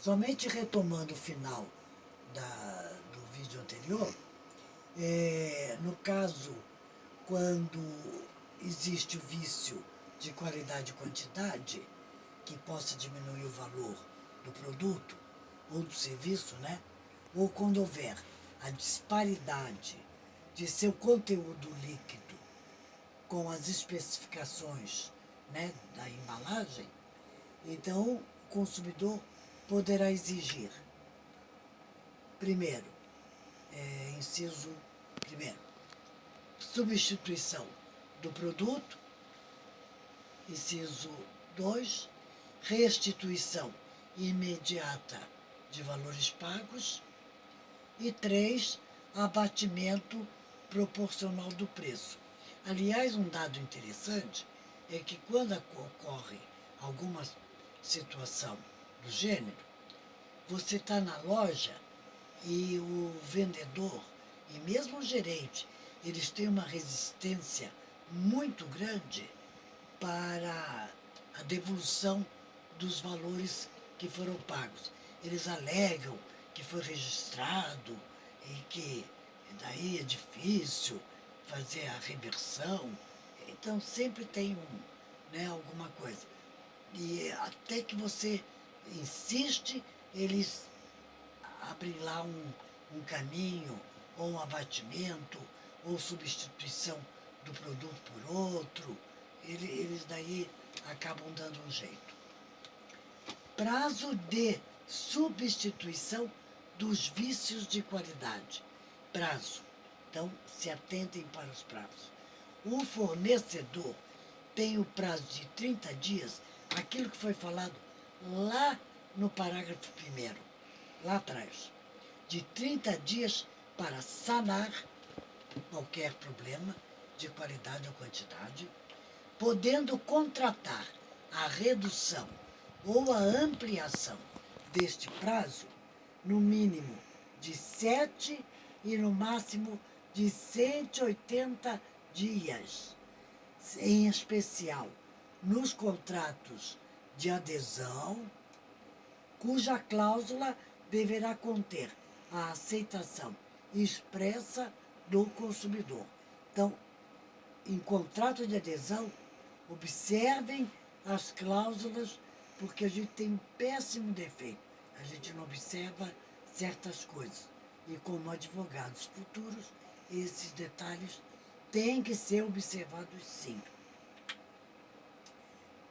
Somente retomando o final do vídeo anterior, no caso, quando existe o vício de qualidade e quantidade, que possa diminuir o valor do produto ou do serviço, né? Ou quando houver a disparidade de seu conteúdo líquido com as especificações, né, da embalagem, então o consumidor poderá exigir, primeiro, inciso primeiro, substituição do produto, inciso 2, restituição imediata de valores pagos, e 3, abatimento proporcional do preço. Aliás, um dado interessante é que quando ocorre alguma situação do gênero, você está na loja e o vendedor e mesmo o gerente, eles têm uma resistência muito grande para a devolução dos valores que foram pagos. Eles alegam que foi registrado e que daí é difícil fazer a reversão. Então sempre tem alguma coisa. E até que você insiste, eles abrem lá um caminho, ou um abatimento, ou substituição do produto por outro. Eles daí acabam dando um jeito. Prazo de substituição dos vícios de qualidade. Prazo. Então, se atentem para os prazos. O fornecedor tem o prazo de 30 dias, aquilo que foi falado lá no parágrafo 1º, lá atrás, de 30 dias para sanar qualquer problema de qualidade ou quantidade, podendo contratar a redução ou a ampliação deste prazo, no mínimo de 7 e no máximo de 180 dias, em especial nos contratos de adesão, cuja cláusula deverá conter a aceitação expressa do consumidor. Então, em contrato de adesão, observem as cláusulas, porque a gente tem um péssimo defeito. A gente não observa certas coisas. E como advogados futuros, esses detalhes têm que ser observados sim.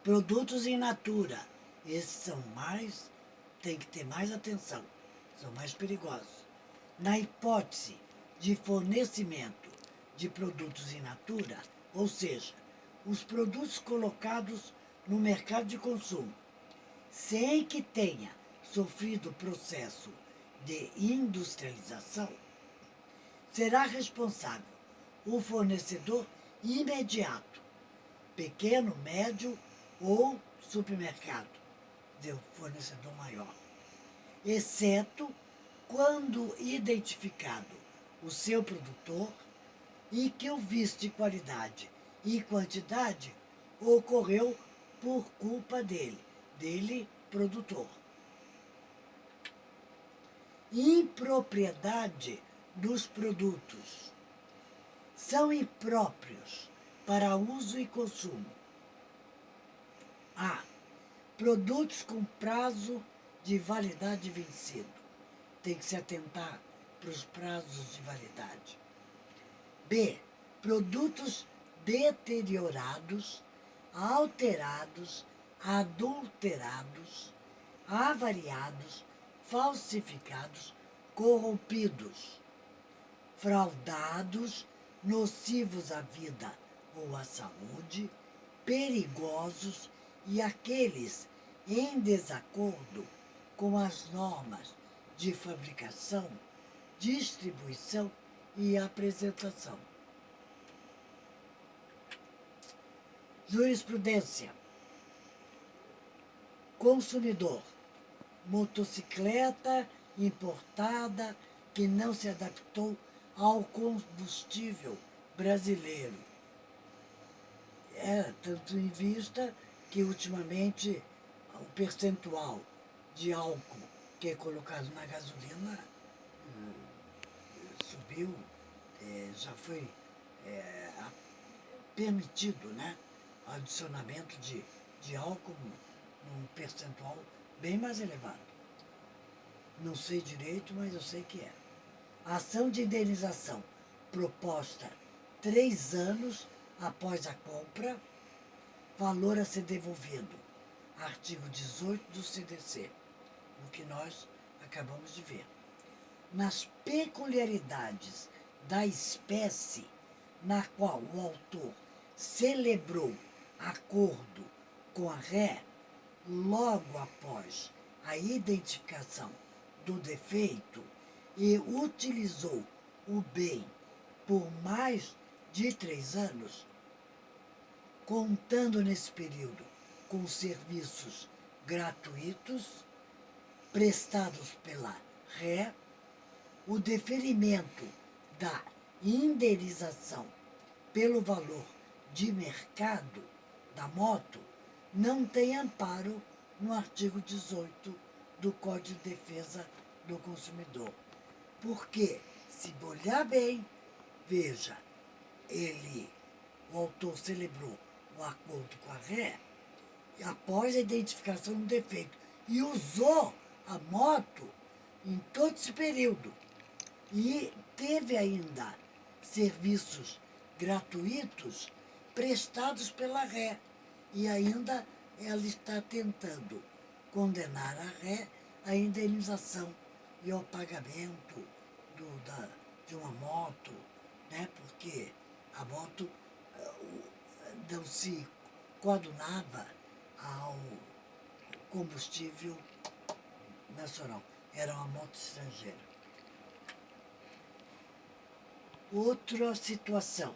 Produtos in natura, esses são mais, tem que ter mais atenção, são mais perigosos. Na hipótese de fornecimento de produtos in natura, ou seja, os produtos colocados no mercado de consumo, sem que tenha sofrido processo de industrialização, será responsável o fornecedor imediato, pequeno, médio ou supermercado, de fornecedor maior, exceto quando identificado o seu produtor e que o vício de qualidade e quantidade ocorreu por culpa dele, produtor. Impropriedade dos produtos. São impróprios para uso e consumo. A. Produtos com prazo de validade vencido. Tem que se atentar para os prazos de validade. B. Produtos deteriorados, alterados, adulterados, avariados, falsificados, corrompidos, fraudados, nocivos à vida ou à saúde, perigosos e aqueles em desacordo com as normas de fabricação, distribuição e apresentação. Jurisprudência. Consumidor. Motocicleta importada que não se adaptou ao combustível brasileiro. Tanto em vista que ultimamente o percentual de álcool que é colocado na gasolina subiu, já foi permitido, né, o adicionamento de álcool num percentual bem mais elevado. Não sei direito, mas eu sei que é. A ação de indenização proposta 3 anos após a compra, valor a ser devolvido. Artigo 18 do CDC, o que nós acabamos de ver. Nas peculiaridades da espécie na qual o autor celebrou acordo com a ré, logo após a identificação do defeito e utilizou o bem por mais de 3 anos, contando nesse período com serviços gratuitos prestados pela ré, o deferimento da indenização pelo valor de mercado da moto não tem amparo no artigo 18 do Código de Defesa do Consumidor. Porque, se olhar bem, veja, o autor celebrou o acordo com a ré após a identificação do defeito e usou a moto em todo esse período. E teve ainda serviços gratuitos prestados pela ré. E ainda ela está tentando condenar a ré à indenização e ao pagamento de uma moto, né? Porque a moto não se coadunava ao combustível nacional. Era uma moto estrangeira. Outra situação,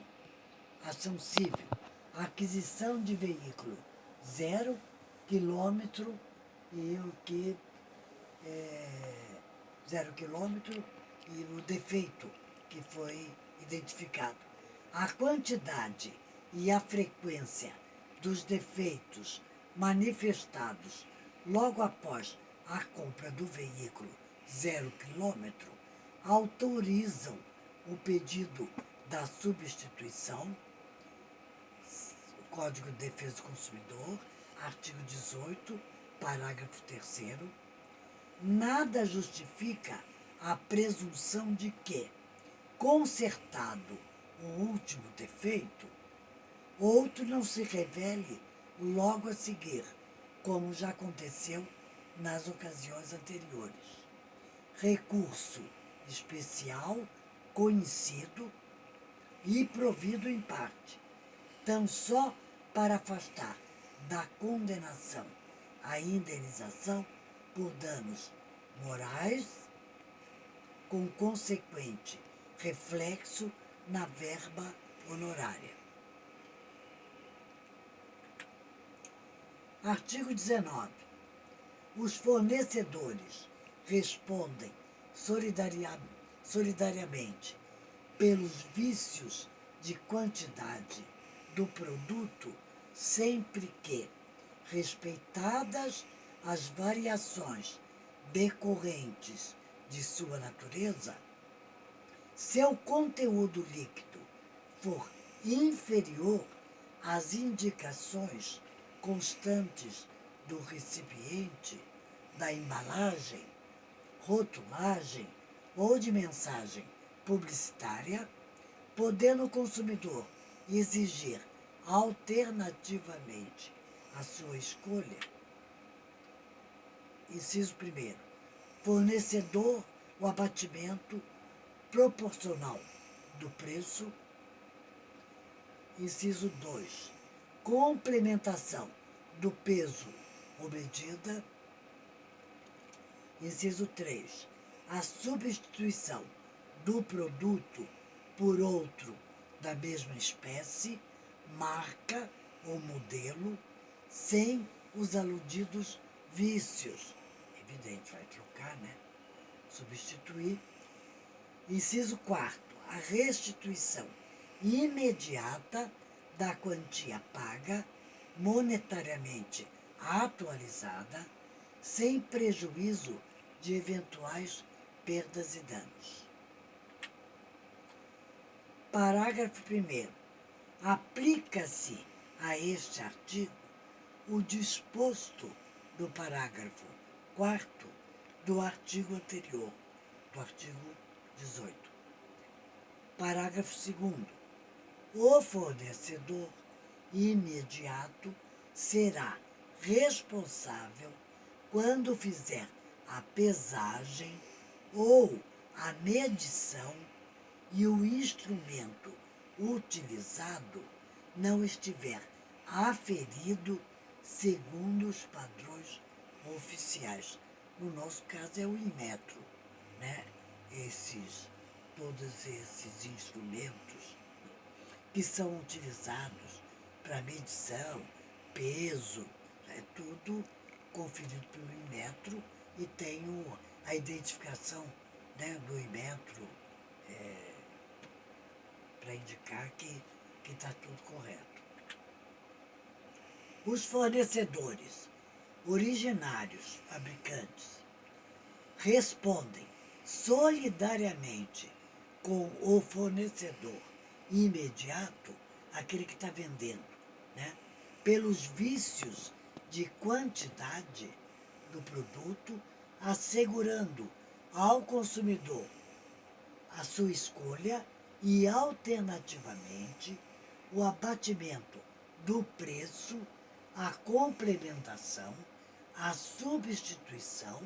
ação civil, aquisição de veículo 0 quilômetro e o que 0 quilômetro e o defeito que foi identificado. A quantidade e a frequência dos defeitos manifestados logo após a compra do veículo 0 quilômetro autorizam o pedido da substituição, Código de Defesa do Consumidor, artigo 18, parágrafo 3º, nada justifica a presunção de que, consertado o último defeito, outro não se revele logo a seguir, como já aconteceu nas ocasiões anteriores. Recurso especial conhecido e provido em parte, tão só para afastar da condenação a indenização por danos morais, com consequente reflexo na verba honorária. Artigo 19. Os fornecedores respondem solidariamente pelos vícios de quantidade do produto, sempre que, respeitadas as variações decorrentes de sua natureza, seu conteúdo líquido for inferior às indicações constantes do recipiente, da embalagem, rotulagem ou de mensagem publicitária, podendo o consumidor exigir alternativamente a sua escolha. Inciso 1º. Fornecedor o abatimento proporcional do preço. Inciso 2. Complementação do peso ou medida. Inciso 3. A substituição do produto por outro da mesma espécie, marca ou modelo, sem os aludidos vícios. Evidente, vai trocar, né? Substituir. Inciso 4. A restituição imediata da quantia paga, monetariamente atualizada, sem prejuízo de eventuais perdas e danos. Parágrafo 1º. Aplica-se a este artigo o disposto do parágrafo 4º do artigo anterior, do artigo 18. Parágrafo 2º. O fornecedor imediato será responsável quando fizer a pesagem ou a medição e o instrumento utilizado não estiver aferido segundo os padrões oficiais. No nosso caso é o Inmetro, né? Todos esses instrumentos que são utilizados para medição, peso, é tudo conferido pelo Inmetro e tem a identificação, né, do Inmetro para indicar que está tudo correto. Os fornecedores originários, fabricantes, respondem solidariamente com o fornecedor imediato, aquele que está vendendo, né, pelos vícios de quantidade do produto, assegurando ao consumidor a sua escolha e, alternativamente, o abatimento do preço, a complementação, a substituição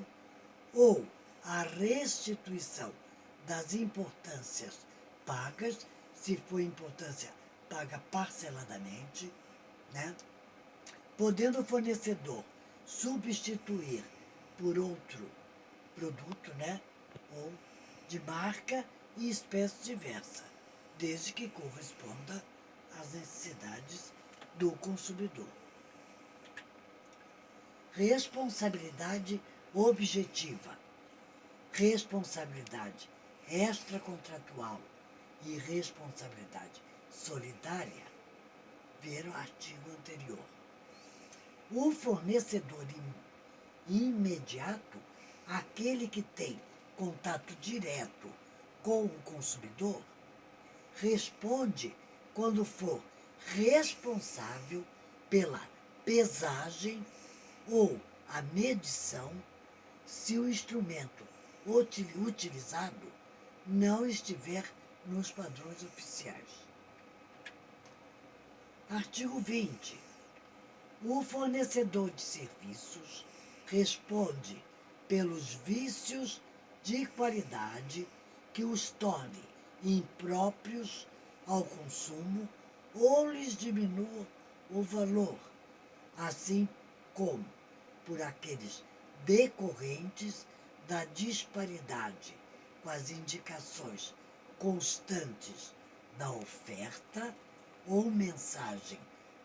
ou a restituição das importâncias pagas, se for importância paga parceladamente, né? Podendo o fornecedor substituir por outro produto, né, ou de marca e espécie diversa, desde que corresponda às necessidades do consumidor. Responsabilidade objetiva, responsabilidade extracontratual e responsabilidade solidária, ver o artigo anterior. O fornecedor imediato, aquele que tem contato direto com o consumidor, responde quando for responsável pela pesagem ou a medição, se o instrumento utilizado não estiver nos padrões oficiais. Artigo 20. O fornecedor de serviços responde pelos vícios de qualidade que os torne impróprios ao consumo ou lhes diminua o valor, assim como por aqueles decorrentes da disparidade com as indicações constantes da oferta ou mensagem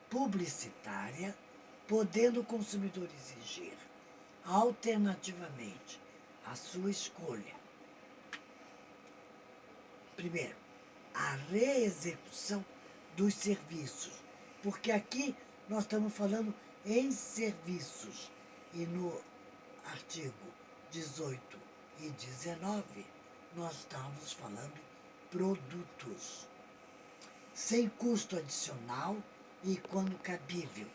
publicitária, podendo o consumidor exigir, alternativamente, a sua escolha. Primeiro, a reexecução dos serviços, porque aqui nós estamos falando em serviços e no artigo 18 e 19 nós estamos falando produtos, sem custo adicional e quando cabível.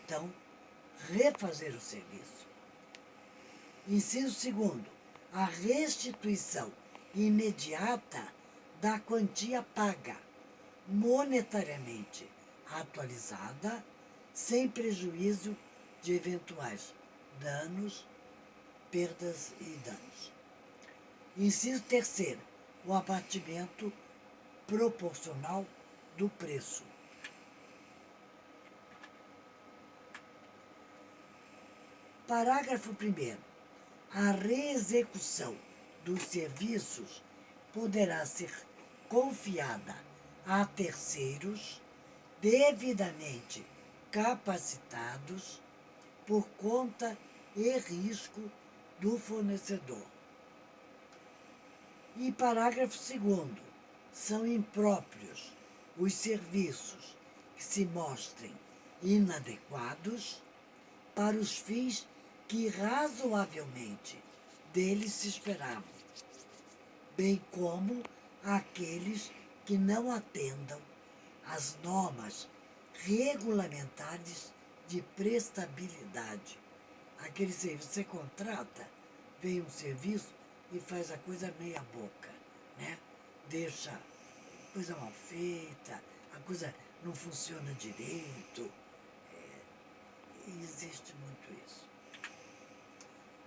Então, refazer o serviço. Inciso 2º, a restituição imediata da quantia paga, monetariamente atualizada, sem prejuízo de eventuais danos, perdas e danos. Inciso 3º, o abatimento proporcional do preço. Parágrafo 1º. A reexecução dos serviços poderá ser confiada a terceiros devidamente capacitados por conta e risco do fornecedor. E parágrafo 2º. São impróprios os serviços que se mostrem inadequados para os fins que razoavelmente deles se esperava, bem como aqueles que não atendam às normas regulamentares de prestabilidade. Aquele serviço, você contrata, vem um serviço e faz a coisa meia boca, né? Deixa a coisa mal feita, a coisa não funciona direito. Existe muito isso.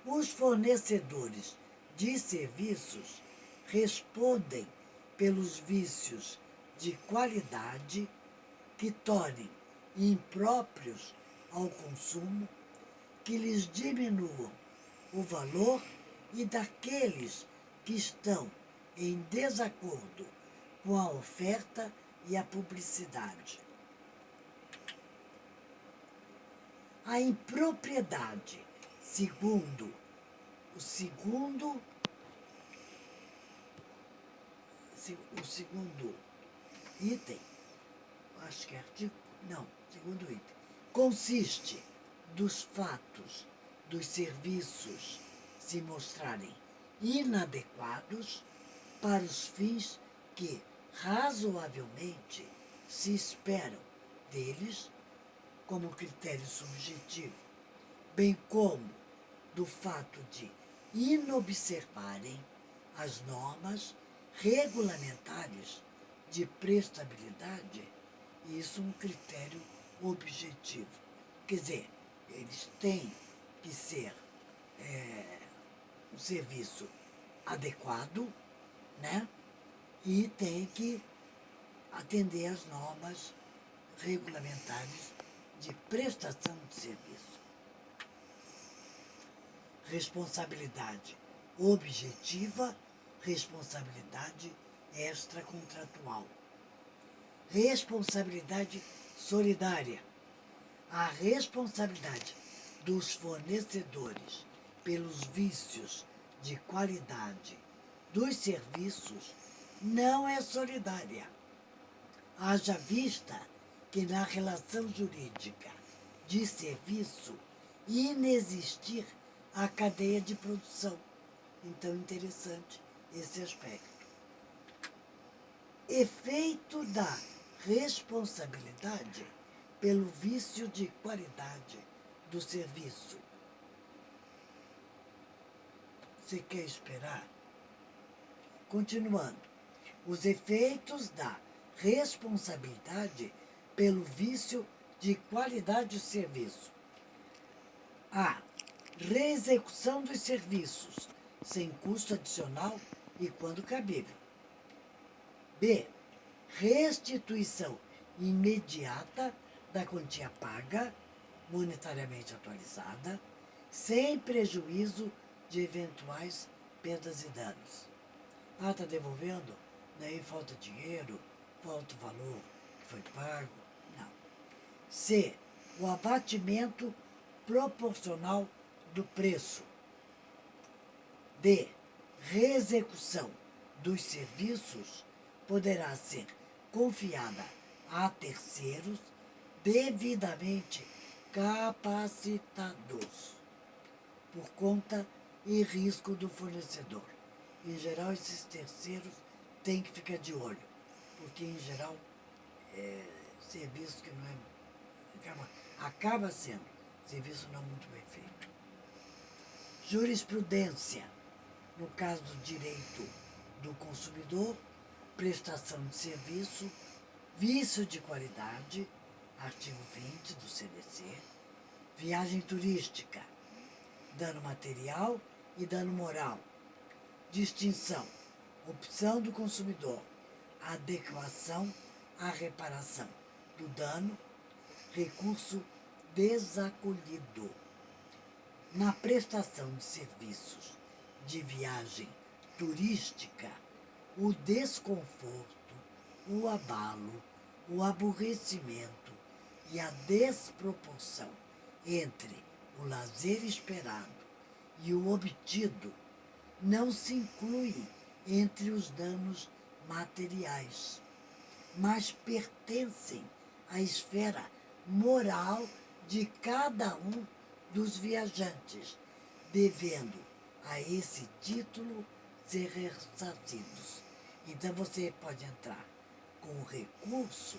Os fornecedores de serviços respondem pelos vícios de qualidade que tornem impróprios ao consumo, que lhes diminuam o valor, e daqueles que estão em desacordo com a oferta e a publicidade. A impropriedade, segundo o segundo item, acho que é artigo, não, segundo item, consiste dos fatos dos serviços se mostrarem inadequados para os fins que razoavelmente se esperam deles como critério subjetivo, bem como do fato de inobservarem as normas regulamentares de prestabilidade, isso é um critério objetivo. Quer dizer, eles têm que ser um serviço adequado, né? E tem que atender às normas regulamentares de prestação de serviço. Responsabilidade objetiva, responsabilidade extracontratual. Responsabilidade solidária. A responsabilidade dos fornecedores pelos vícios de qualidade dos serviços não é solidária. Haja vista que na relação jurídica de serviço inexistir a cadeia de produção. Então, interessante esse aspecto. Efeito da responsabilidade pelo vício de qualidade do serviço. Você quer esperar? Continuando. Os efeitos da responsabilidade pelo vício de qualidade do serviço. A. Reexecução dos serviços, sem custo adicional e quando cabível. B. Restituição imediata da quantia paga, monetariamente atualizada, sem prejuízo de eventuais perdas e danos. Ah, está devolvendo? Daí falta dinheiro, falta o valor que foi pago. Não. C. O abatimento proporcional do preço. D. Reexecução dos serviços poderá ser confiada a terceiros devidamente capacitados por conta e risco do fornecedor. Em geral, esses terceiros têm que ficar de olho, porque, em geral, serviço que não é... acaba sendo serviço não muito bem feito. Jurisprudência, no caso do direito do consumidor, prestação de serviço, vício de qualidade, artigo 20 do CDC, viagem turística, dano material e dano moral, distinção, opção do consumidor, adequação à reparação do dano, recurso desacolhido. Na prestação de serviços de viagem turística, o desconforto, o abalo, o aborrecimento e a desproporção entre o lazer esperado e o obtido não se inclui entre os danos materiais, mas pertencem à esfera moral de cada um dos viajantes, devendo a esse título ser ressarcidos. Então você pode entrar com recurso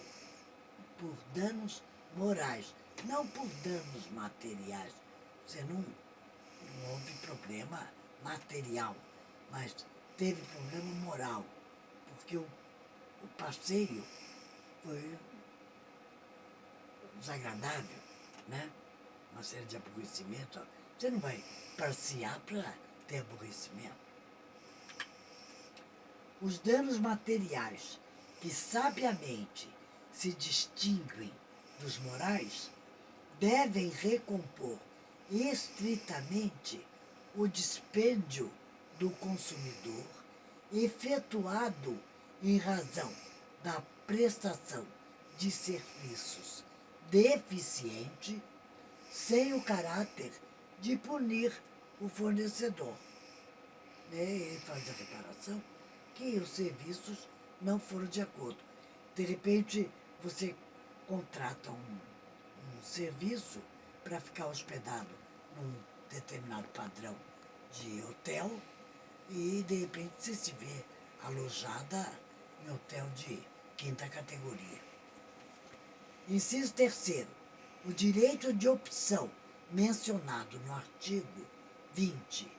por danos morais, não por danos materiais. Você não houve problema material, mas teve problema moral, porque o passeio foi desagradável, né? Uma série de aborrecimento. Você não vai passear para ter aborrecimento. Os danos materiais que sabiamente se distinguem dos morais devem recompor estritamente o dispêndio do consumidor efetuado em razão da prestação de serviços deficiente, sem o caráter de punir o fornecedor. Ele faz a reparação que os serviços não foram de acordo. De repente, você contrata um serviço para ficar hospedado num determinado padrão de hotel e, de repente, você se vê alojada em hotel de quinta categoria. Inciso terceiro, o direito de opção mencionado no artigo 20,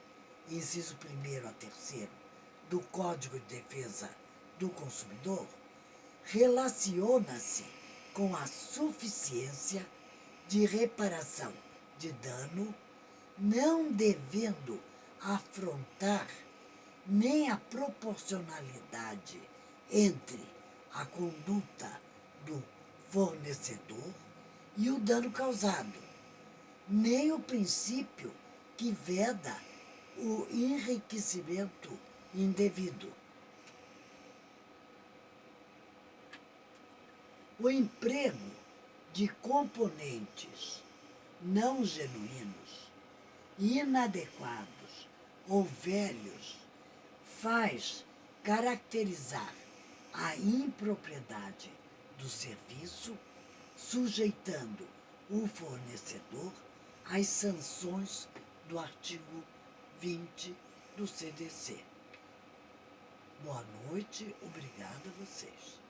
inciso 1º a 3º, do Código de Defesa do Consumidor, relaciona-se com a suficiência de reparação de dano, não devendo afrontar nem a proporcionalidade entre a conduta do fornecedor e o dano causado, nem o princípio que veda o enriquecimento indevido. O emprego de componentes não genuínos, inadequados ou velhos faz caracterizar a impropriedade do serviço, sujeitando o fornecedor às sanções do artigo 20 do CDC. Boa noite, obrigada a vocês.